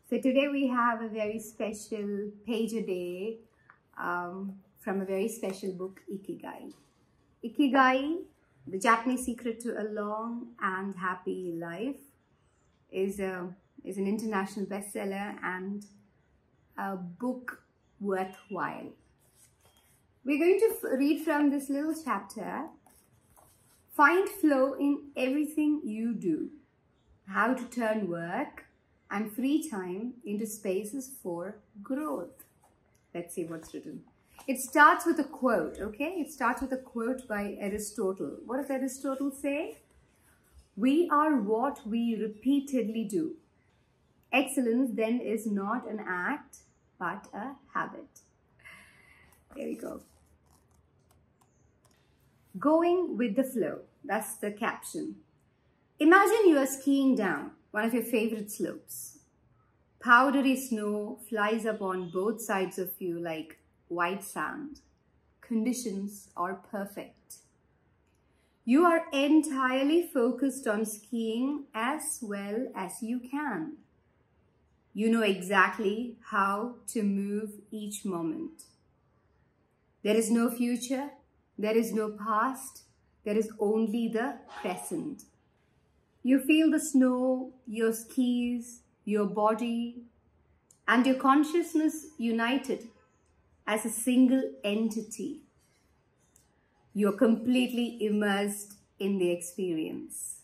So today we have a very special page a day from a very special book, Ikigai. Ikigai, The Japanese Secret to a Long and Happy Life, is an international bestseller and a book worthwhile. We're going to read from this little chapter, Find Flow in Everything You Do, How to Turn Work and Free Time into Spaces for Growth. Let's see what's written. It starts with a quote, okay? It starts with a quote by Aristotle. What does Aristotle say? We are what we repeatedly do. Excellence then is not an act, but a habit. There we go. Going with the flow. That's the caption. Imagine you are skiing down one of your favorite slopes. Powdery snow flies up on both sides of you like white sand. Conditions are perfect. You are entirely focused on skiing as well as you can. You know exactly how to move each moment. There is no future, there is no past, there is only the present. You feel the snow, your skis, your body, and your consciousness united as a single entity. You're completely immersed in the experience,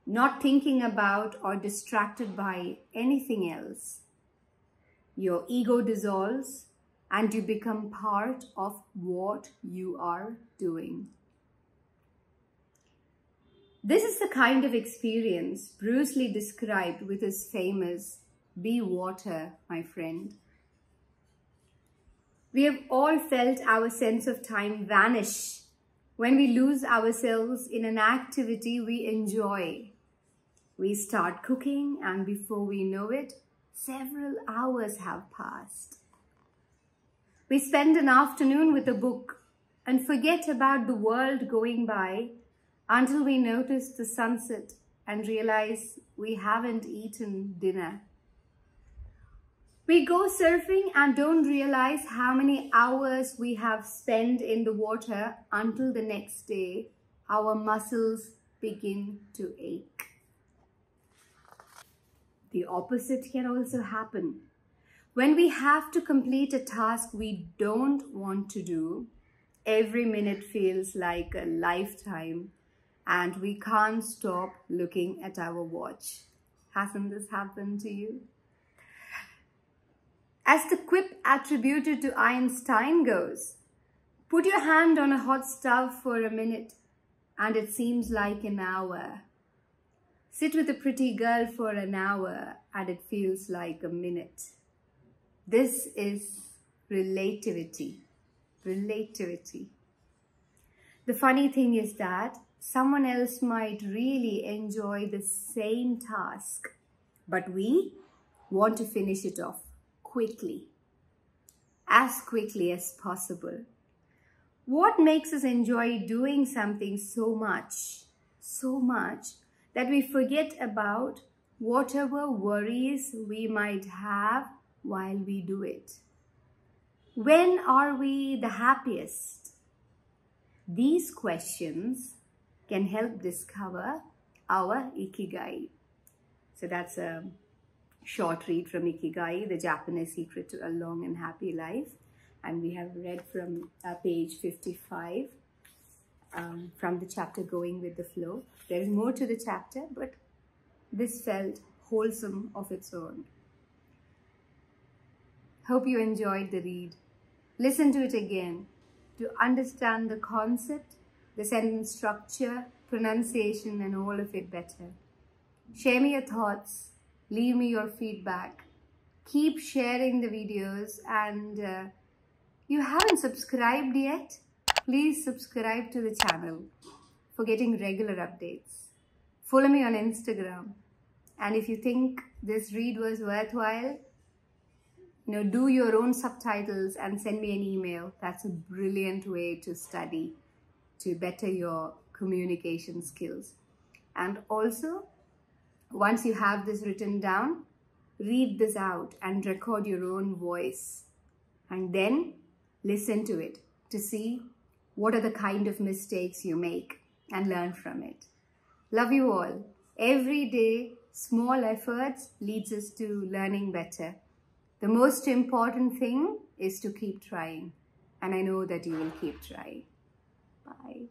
not thinking about or distracted by anything else. Your ego dissolves and you become part of what you are doing. This is the kind of experience Bruce Lee described with his famous, "Be water, my friend." We have all felt our sense of time vanish when we lose ourselves in an activity we enjoy. We start cooking and before we know it, several hours have passed. We spend an afternoon with a book and forget about the world going by until we notice the sunset and realize we haven't eaten dinner. We go surfing and don't realize how many hours we have spent in the water until the next day our muscles begin to ache. The opposite can also happen. When we have to complete a task we don't want to do, every minute feels like a lifetime and we can't stop looking at our watch. Hasn't this happened to you? As the quip attributed to Einstein goes, put your hand on a hot stove for a minute and it seems like an hour. Sit with a pretty girl for an hour and it feels like a minute. This is relativity. Relativity. The funny thing is that someone else might really enjoy the same task, but we want to finish it off quickly, as quickly as possible. What makes us enjoy doing something so much that we forget about whatever worries we might have while we do it? When are we the happiest? These questions can help discover our Ikigai. So that's a short read from Ikigai, The Japanese Secret to a Long and Happy Life. And we have read from page 55 from the chapter Going with the Flow. There's more to the chapter, but this felt wholesome of its own. Hope you enjoyed the read. Listen to it again to understand the concept, the sentence structure, pronunciation, and all of it better. Share me your thoughts. Leave me your feedback. Keep sharing the videos, and you haven't subscribed yet, please subscribe to the channel for getting regular updates. Follow me on Instagram. And if you think this read was worthwhile, do your own subtitles and send me an email. That's a brilliant way to study, to better your communication skills. And also, once you have this written down, read this out and record your own voice. And then listen to it to see what are the kind of mistakes you make and learn from it. Love you all. Every day, small efforts leads us to learning better. The most important thing is to keep trying. And I know that you will keep trying. Bye.